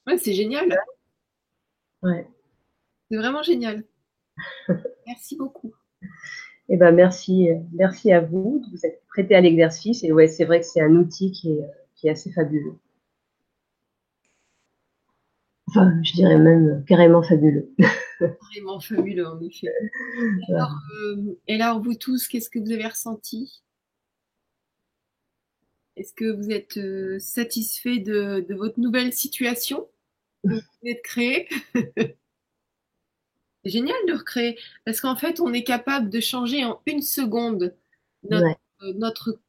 Ouais, c'est génial. Ouais. C'est vraiment génial. Merci beaucoup. Eh ben merci, merci à vous de vous être prêté à l'exercice. Et ouais, c'est vrai que c'est un outil qui est assez fabuleux. Enfin, je dirais même carrément fabuleux. Vraiment fabuleux, en effet. Voilà. Et alors, vous tous, qu'est-ce que vous avez ressenti? Est-ce que vous êtes satisfait de votre nouvelle situation que vous venez de créer? C'est génial de recréer, parce qu'en fait, on est capable de changer en une seconde notre, Ouais, notre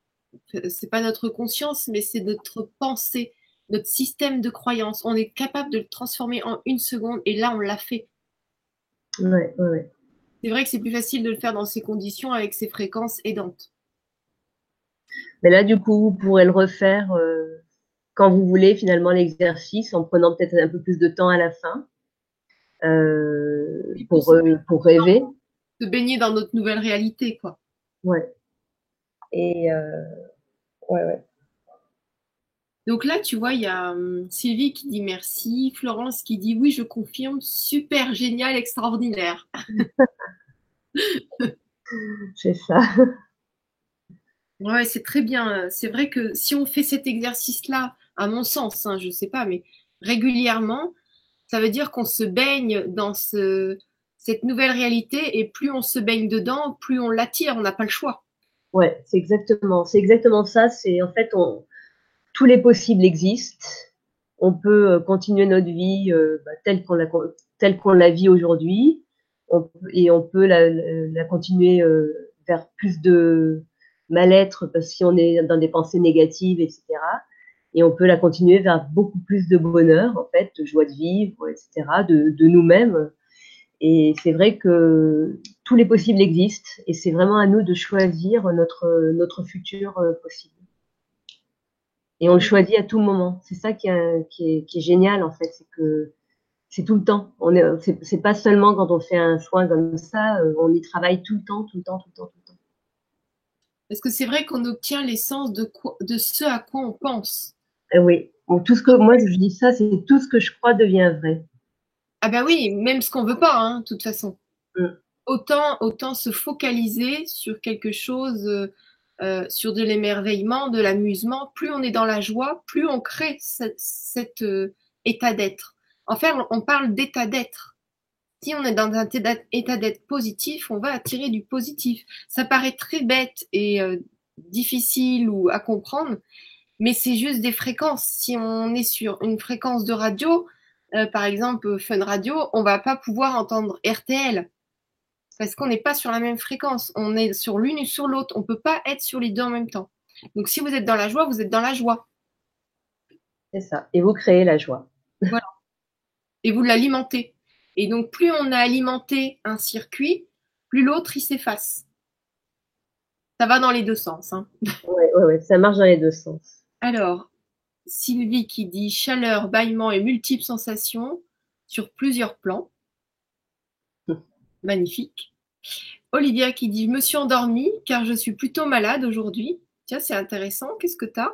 c'est pas notre conscience, mais c'est notre pensée, notre système de croyance. On est capable de le transformer en une seconde, et là, on l'a fait. ouais, ouais, ouais. C'est vrai que c'est plus facile de le faire dans ces conditions avec ces fréquences aidantes. Mais là, du coup, vous pourrez le refaire quand vous voulez, finalement, l'exercice, en prenant peut-être un peu plus de temps à la fin Oui, pour pour rêver. se baigner dans notre nouvelle réalité, quoi. Ouais. Et ouais, ouais. Donc là, tu vois, il y a Sylvie qui dit merci, Florence qui dit oui, je confirme, super, génial, extraordinaire. C'est ça. Ouais, c'est très bien. C'est vrai que si on fait cet exercice-là, à mon sens, hein, je sais pas, mais régulièrement, ça veut dire qu'on se baigne dans cette nouvelle réalité, et plus on se baigne dedans, plus on l'attire, on n'a pas le choix. Ouais, c'est exactement ça. C'est en fait, tous les possibles existent. On peut continuer notre vie telle qu'on la vit aujourd'hui, et on peut la continuer vers plus de mal-être parce que si on est dans des pensées négatives, etc. Et on peut la continuer vers beaucoup plus de bonheur, en fait, de joie de vivre, etc., de nous-mêmes. Et c'est vrai que tous les possibles existent et c'est vraiment à nous de choisir notre futur possible. Et on le choisit à tout moment. C'est ça qui est génial, en fait, c'est que c'est tout le temps. C'est pas seulement quand on fait un soin comme ça, on y travaille tout le temps, tout le temps, tout le temps, tout le temps. Parce que c'est vrai qu'on obtient l'essence de ce à quoi on pense. Oui. Donc, moi, je dis ça, c'est tout ce que je crois devient vrai. Ah bah oui, même ce qu'on veut pas, hein, de toute façon. Mm. Autant se focaliser sur quelque chose, sur de l'émerveillement, de l'amusement. Plus on est dans la joie, plus on crée cet état d'être. En fait, on parle d'état d'être. Si on est dans un état d'être positif, on va attirer du positif. Ça paraît très bête et difficile ou à comprendre, mais c'est juste des fréquences. Si on est sur une fréquence de radio, par exemple Fun Radio, on va pas pouvoir entendre RTL parce qu'on n'est pas sur la même fréquence. On est sur l'une ou sur l'autre. On peut pas être sur les deux en même temps. Donc si vous êtes dans la joie, vous êtes dans la joie. C'est ça. Et vous créez la joie. Voilà. Et vous l'alimentez. Et donc plus on a alimenté un circuit, plus l'autre il s'efface. Ça va dans les deux sens, hein. Ouais, ouais, ouais. Ça marche dans les deux sens. Alors, Sylvie qui dit chaleur, bâillement et multiples sensations sur plusieurs plans. Magnifique. Olivia qui dit je me suis endormie car je suis plutôt malade aujourd'hui. Tiens, c'est intéressant. Qu'est-ce que t'as?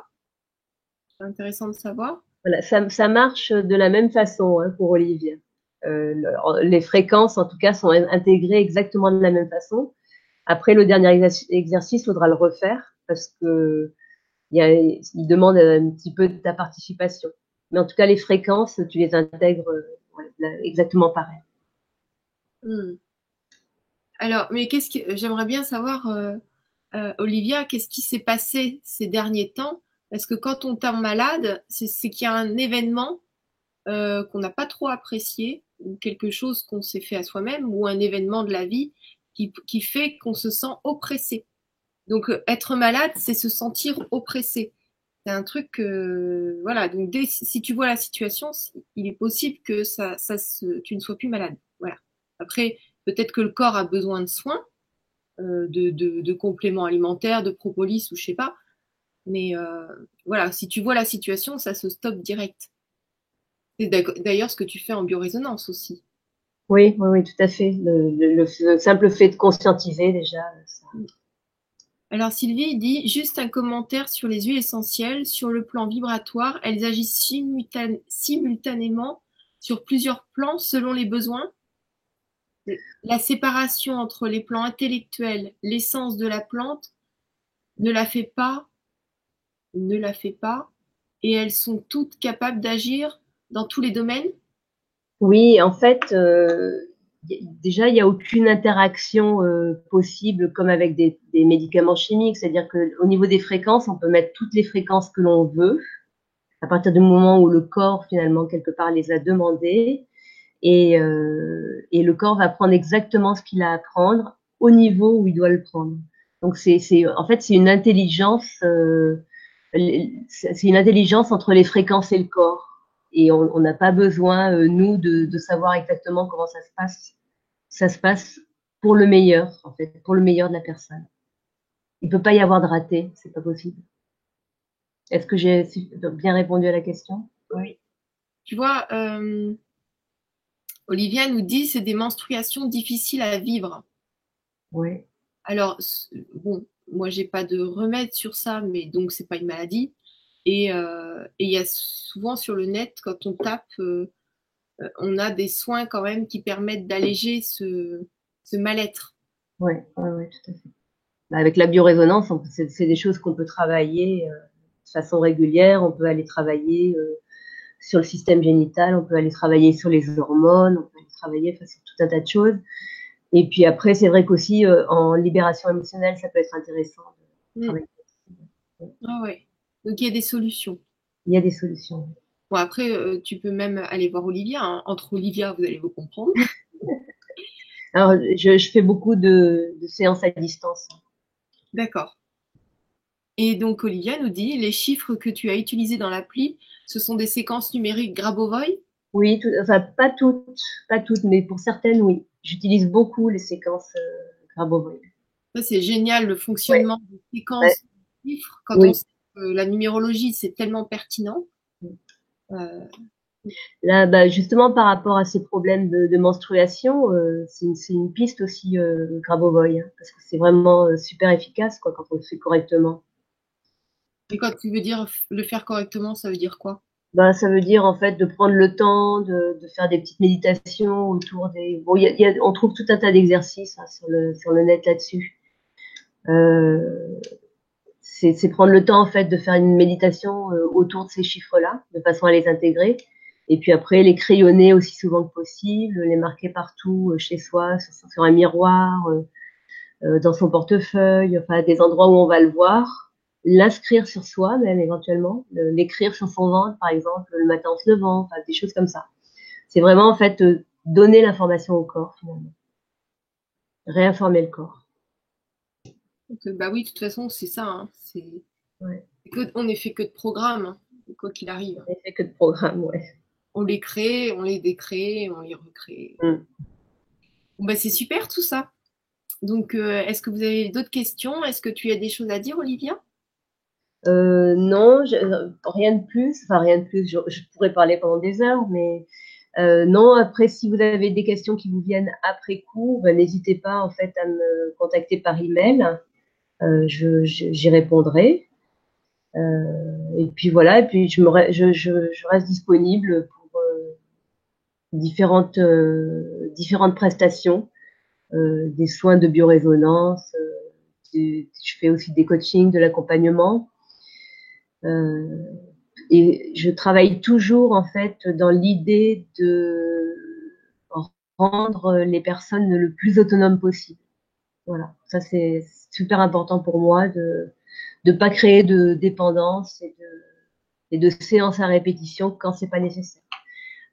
C'est intéressant de savoir. Voilà, ça marche de la même façon hein, pour Olivier. Les fréquences, en tout cas, sont intégrées exactement de la même façon. Après le dernier exercice, il faudra le refaire parce que il demande un petit peu de ta participation. Mais en tout cas, les fréquences, tu les intègres exactement pareil. Hmm. Alors, mais qu'est-ce que j'aimerais bien savoir, Olivia, qu'est-ce qui s'est passé ces derniers temps? Parce que quand on tombe malade, c'est qu'il y a un événement qu'on n'a pas trop apprécié, ou quelque chose qu'on s'est fait à soi-même, ou un événement de la vie qui fait qu'on se sent oppressé. Donc, être malade, c'est se sentir oppressé. C'est un truc, voilà. Donc, si tu vois la situation, il est possible que tu ne sois plus malade. Voilà. Après, peut-être que le corps a besoin de soins, de compléments alimentaires, de propolis ou je sais pas. Mais voilà, si tu vois la situation, ça se stoppe direct. C'est d'ailleurs ce que tu fais en biorésonance aussi. Oui, oui, oui, tout à fait. Le simple fait de conscientiser déjà, ça. Alors Sylvie dit juste un commentaire sur les huiles essentielles. Sur le plan vibratoire, elles agissent simultanément sur plusieurs plans selon les besoins. La séparation entre les plans intellectuels, l'essence de la plante, ne la fait pas, ne la fait pas, et elles sont toutes capables d'agir dans tous les domaines. Oui, en fait, déjà, il n'y a aucune interaction possible comme avec des médicaments chimiques. C'est-à-dire qu'au niveau des fréquences, on peut mettre toutes les fréquences que l'on veut à partir du moment où le corps, finalement, quelque part, les a demandées. Et le corps va prendre exactement ce qu'il a à prendre au niveau où il doit le prendre. Donc, en fait, c'est une intelligence entre les fréquences et le corps. Et on n'a pas besoin, nous, de savoir exactement comment ça se passe. Ça se passe pour le meilleur, en fait, pour le meilleur de la personne. Il peut pas y avoir de raté, c'est pas possible. Est-ce que j'ai bien répondu à la question? Oui. Tu vois, Olivia nous dit c'est des menstruations difficiles à vivre. Oui. Alors, bon, moi j'ai pas de remède sur ça, mais donc c'est pas une maladie. Et il y a souvent sur le net, quand on tape, on a des soins quand même qui permettent d'alléger ce mal-être. Ouais, ouais, ouais, tout à fait. Bah, avec la biorésonance, c'est des choses qu'on peut travailler de façon régulière. On peut aller travailler sur le système génital, on peut aller travailler sur les hormones, on peut aller travailler enfin, sur tout un tas de choses. Et puis après, c'est vrai qu'aussi en libération émotionnelle, ça peut être intéressant de Mm. travailler. Ah ouais. Donc il y a des solutions. Il y a des solutions. Bon, après, tu peux même aller voir Olivia, hein. Entre Olivia, vous allez vous comprendre. Alors, je fais beaucoup de séances à distance. D'accord. Et donc Olivia nous dit, les chiffres que tu as utilisés dans l'appli, ce sont des séquences numériques Grabovoi? Oui, enfin pas toutes, mais pour certaines, oui. J'utilise beaucoup les séquences Grabovoi. Ça, c'est génial, le Ouais, fonctionnement des ouais, séquences de chiffres. Quand on oui. sait que la numérologie, c'est tellement pertinent. Euh, Là, bah, justement, par rapport à ces problèmes de menstruation, c'est une piste aussi, Grabovoi, hein, parce que c'est vraiment super efficace, quoi, quand on le fait correctement. et quand tu veux dire le faire correctement, ça veut dire quoi? Bah, ça veut dire, en fait, de prendre le temps de faire des petites méditations autour des... Bon, on trouve tout un tas d'exercices hein, sur le net là-dessus. Euh, c'est prendre le temps, en fait, de faire une méditation autour de ces chiffres-là, de façon à les intégrer. Et puis après, les crayonner aussi souvent que possible, les marquer partout chez soi, sur un miroir, dans son portefeuille, enfin des endroits où on va le voir, l'inscrire sur soi même éventuellement, l'écrire sur son ventre par exemple le matin en se levant, enfin des choses comme ça. C'est vraiment en fait donner l'information au corps finalement, réinformer le corps. Donc, bah oui, de toute façon, c'est ça, hein. Ouais. On n'est fait que de programmes, hein, quoi qu'il arrive. On fait que de programme, ouais. On les crée, on les décrée, on les recrée. Mm. Bon, bah, c'est super tout ça. Donc, est-ce que vous avez d'autres questions? Est-ce que tu as des choses à dire, Olivia? Non, rien de plus. Enfin, rien de plus. Je pourrais parler pendant des heures, mais non. Après, si vous avez des questions qui vous viennent après coup, ben, n'hésitez pas en fait à me contacter par email. J'y répondrai. Et puis voilà. Et puis je reste disponible pour différentes prestations, des soins de biorésonance. Je fais aussi des coachings, de l'accompagnement. Euh, Et je travaille toujours en fait dans l'idée de rendre les personnes le plus autonomes possible. Voilà, ça c'est super important pour moi de pas créer de dépendance et de séances à répétition quand c'est pas nécessaire.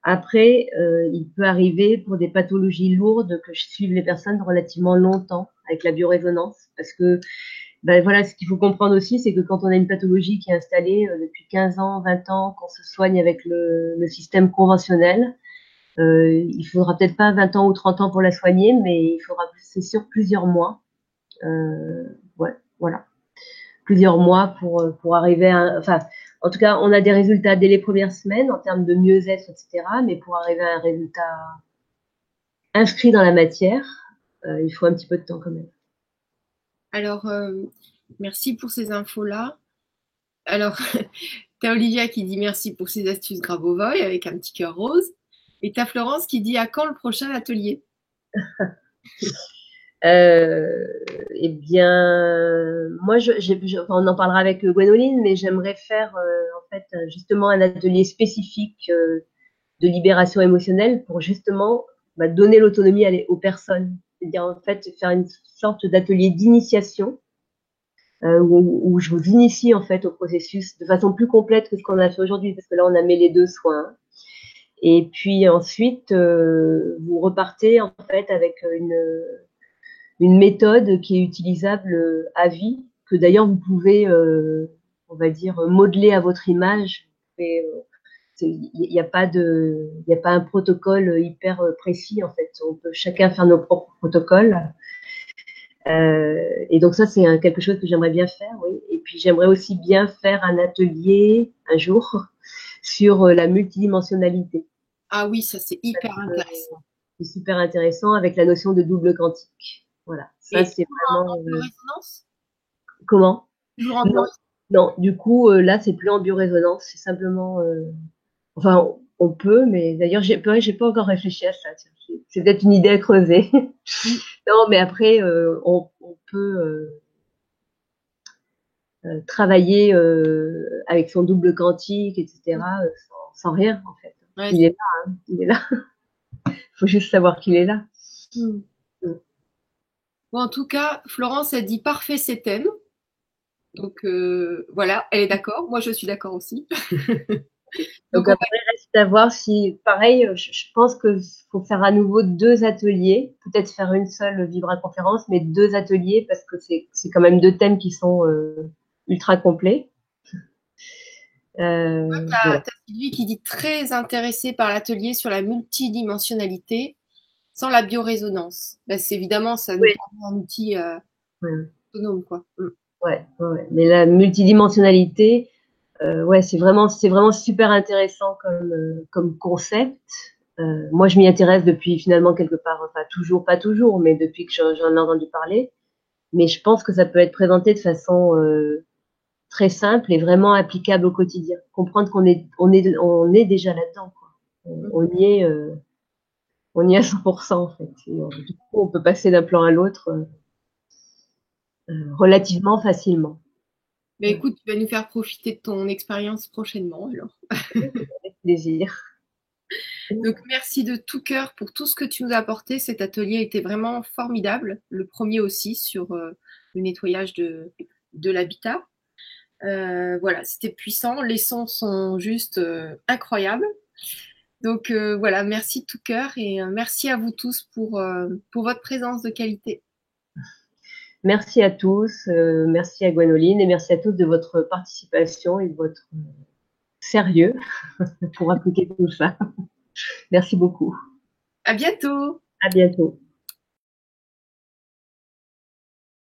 Après, il peut arriver pour des pathologies lourdes que je suive les personnes relativement longtemps avec la biorésonance parce que ben voilà, ce qu'il faut comprendre aussi, c'est que quand on a une pathologie qui est installée depuis 15 ans, 20 ans, qu'on se soigne avec le système conventionnel, il faudra peut-être pas 20 ans ou 30 ans pour la soigner, mais il faudra, c'est sûr, plusieurs mois. Ouais, voilà. Plusieurs mois pour arriver à, enfin, en tout cas, on a des résultats dès les premières semaines en termes de mieux-être, etc. Mais pour arriver à un résultat inscrit dans la matière, il faut un petit peu de temps quand même. Alors, Merci pour ces infos-là. Alors, t'as Olivia qui dit merci pour ces astuces Grabovoi avec un petit cœur rose. Et t'as Florence qui dit à quand le prochain atelier? Euh, eh bien, moi, enfin, on en parlera avec Gwénoline, mais j'aimerais faire en fait justement un atelier spécifique de libération émotionnelle pour justement donner l'autonomie aux personnes. C'est-à-dire en fait faire une sorte d'atelier d'initiation où je vous initie en fait au processus de façon plus complète que ce qu'on a fait aujourd'hui, parce que là on a mêlé deux soins. Et puis ensuite, vous repartez en fait avec une méthode qui est utilisable à vie, que d'ailleurs vous pouvez, on va dire, modeler à votre image. Il n'y a pas il n'y a pas un protocole hyper précis en fait. On peut chacun faire nos propres protocoles. Et donc ça, c'est quelque chose que j'aimerais bien faire, oui. Et puis j'aimerais aussi bien faire un atelier un jour sur la multidimensionnalité. Ah oui, ça c'est hyper intéressant. C'est super intéressant avec la notion de double quantique. Voilà, ça Et c'est toujours vraiment en biorésonance? comment? Toujours en Non, biorésonance? non. Du coup, là, c'est plus en biorésonance, c'est simplement. Enfin, on peut, mais d'ailleurs, j'ai pas encore réfléchi à ça. C'est peut-être une idée à creuser. Non, mais après, on peut travailler avec son double quantique, etc., sans rien, en fait. Ouais. Il est là, hein, il est là. Il faut juste savoir qu'il est là. Mm. Bon, en tout cas, Florence a dit parfait ces thèmes. Donc voilà, elle est d'accord. Moi, je suis d'accord aussi. Donc Donc on va... après, reste à voir si, pareil, je pense qu'il faut faire à nouveau deux ateliers, peut-être faire une seule vibra-conférence, mais deux ateliers parce que c'est quand même deux thèmes qui sont ultra complets. Voilà. T'as Sylvie qui dit très intéressée par l'atelier sur la multidimensionnalité sans la biorésonance. Ben, c'est évidemment, ça nous Oui. permet un outil Ouais, autonome, quoi. Mm. ouais, ouais. Mais la multidimensionnalité, ouais, c'est vraiment super intéressant comme concept. Moi, je m'y intéresse depuis finalement quelque part, enfin toujours, pas toujours, mais depuis que j'en ai entendu parler. Mais je pense que ça peut être présenté de façon très simple et vraiment applicable au quotidien. Comprendre on est déjà là-dedans, quoi. On y est, on y est à 100% en fait. Et, du coup, on peut passer d'un plan à l'autre relativement facilement. Ben, Ouais, écoute, tu vas nous faire profiter de ton expérience prochainement, alors. avec plaisir. Donc, merci de tout cœur pour tout ce que tu nous as apporté. Cet atelier était vraiment formidable. Le premier aussi sur le nettoyage de l'habitat. Voilà, c'était puissant. Les sons sont juste incroyables. Donc voilà, merci de tout cœur et merci à vous tous pour votre présence de qualité. Merci à tous, merci à Gwénoline et merci à tous de votre participation et de votre sérieux pour appliquer tout ça. Merci beaucoup. À bientôt! À bientôt.